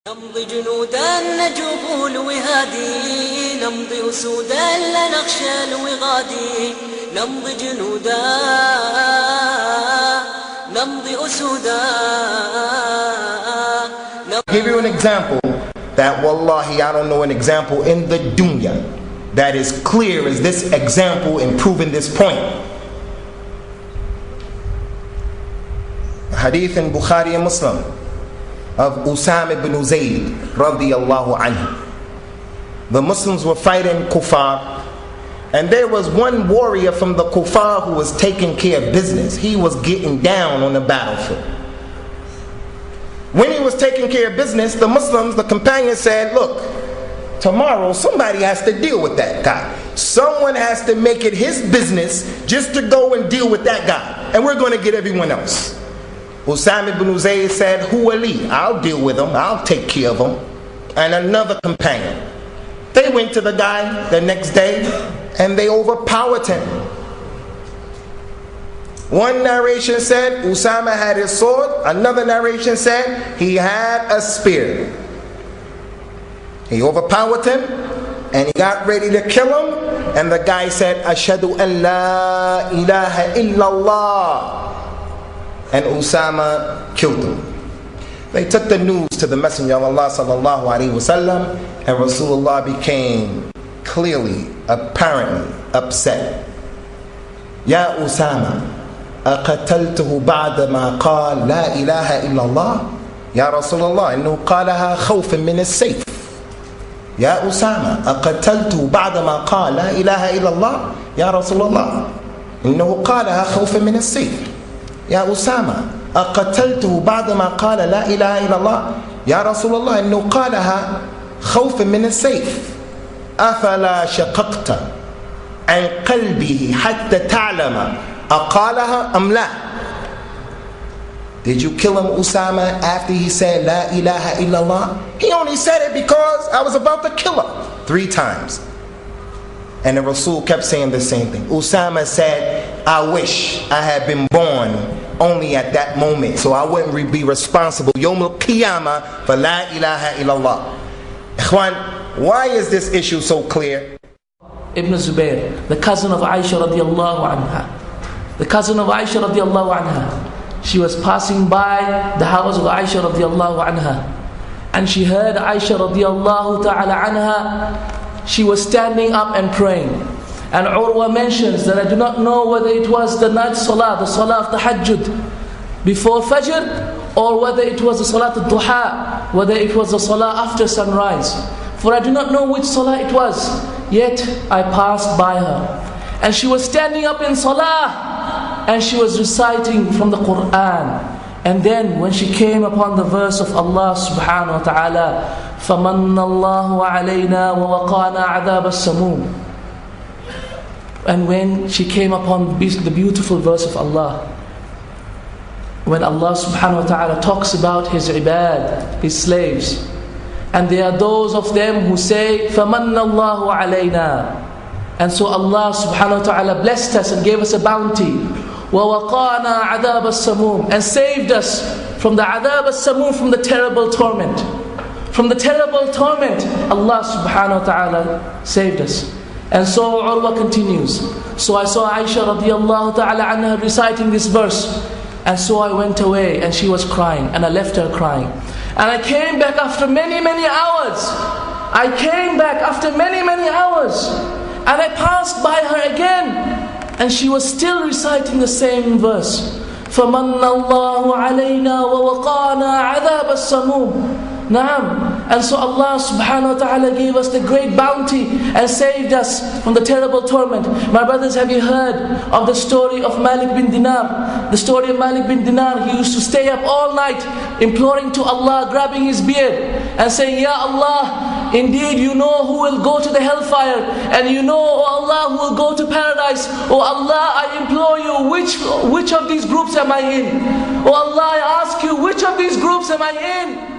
نمضي جنودا نجوب الوهادي، نمضي أسودا لا نخشى الوغادي، نمضي جنودا نمضي أسودا. Give you an example that wallahi I don't know an example in the dunya that is clear as this example in proving this point. Hadith in Bukhari and Muslim of Usama ibn Zayd radiyallahu anhu. The Muslims were fighting kuffar, and there was one warrior from the kuffar who was taking care of business. He was getting down on the battlefield. When he was taking care of business, the Muslims, the companions said, look, tomorrow somebody has to deal with that guy. Someone has to make it his business just to go and deal with that guy, and we're going to get everyone else. Usama ibn Zayd said, Hu Ali, I'll deal with him, I'll take care of him. And another companion. They went to the guy the next day and they overpowered him. One narration said Usama had his sword, another narration said he had a spear. He overpowered him and he got ready to kill him, and the guy said, Ashhadu an la ilaha illallah. And Usama killed him. They took the news to the Messenger of Allah sallallahu alaihi wasallam, and Rasulullah became clearly, apparently upset. Ya Usama, aqataltuhu ba'da ma qala la ilaha illallah? Ya Rasulullah, innahu qalaha khawfan min as-sayf. Ya Usama, aqataltuhu ba'da ma qala la ilaha illallah? Ya Rasulullah, innahu qalaha khawfan min as-sayf. يا أسامة أقتلته بعدما قال لا إله إلا الله؟ يا رسول الله إنه قالها خوفا من السيف. أفلا شققت عن قلبه حتى تعلم أقالها أم لا? Did you kill him, Usama, after he said La ilaha illallah? He only said it because I was about to kill him 3 times. And the Rasul kept saying the same thing. Usama said, I wish I had been born only at that moment, so I wouldn't be responsible Yawm al-Qiyamah for La ilaha illallah. Ikhwan, why is this issue so clear? Ibn Zubayr, the cousin of Aisha radiallahu anha. The cousin of Aisha radiallahu anha. She was passing by the house of Aisha radiallahu anha, and she heard Aisha radiallahu ta'ala anha. She was standing up and praying. And Urwa mentions that I do not know whether it was the night salah, the salah of tahajjud before Fajr, or whether it was the salah al-duha, whether it was the salah after sunrise. For I do not know which salah it was. Yet I passed by her, and she was standing up in salah, and she was reciting from the Quran. And then when she came upon the verse of Allah subhanahu wa ta'ala, فَمَنَّ اللَّهُ عَلَيْنَا وَوَقَانَا عَذَابَ السَّمُومِ. And when she came upon the beautiful verse of Allah, when Allah subhanahu wa ta'ala talks about His ibad, His slaves, and there are those of them who say, فَمَنَّ اللَّهُ عَلَيْنَا. And so Allah subhanahu wa ta'ala blessed us and gave us a bounty. وَوَقَانَا عَذَابَ السَّمُومِ. And saved us from the adhab al-samum, from the terrible torment. From the terrible torment, Allah subhanahu wa ta'ala saved us. And so Urwa continues. So I saw Aisha radiallahu ta'ala anha reciting this verse. And so I went away, and she was crying, and I left her crying. And I came back after many, many hours. I came back after many, many hours. And I passed by her again, and she was still reciting the same verse. فَمَنَّ اللَّهُ عَلَيْنَا وَوَقَانَا عَذَابَ السَّمُومِ. Naam. And so Allah subhanahu wa ta'ala gave us the great bounty and saved us from the terrible torment. My brothers, have you heard of the story of Malik bin Dinar? The story of Malik bin Dinar. He used to stay up all night imploring to Allah, grabbing his beard and saying, Ya Allah, indeed you know who will go to the hellfire, and you know, O Allah, who will go to paradise. O Allah, I implore you, which of these groups am I in? O Allah, I ask you, which of these groups am I in?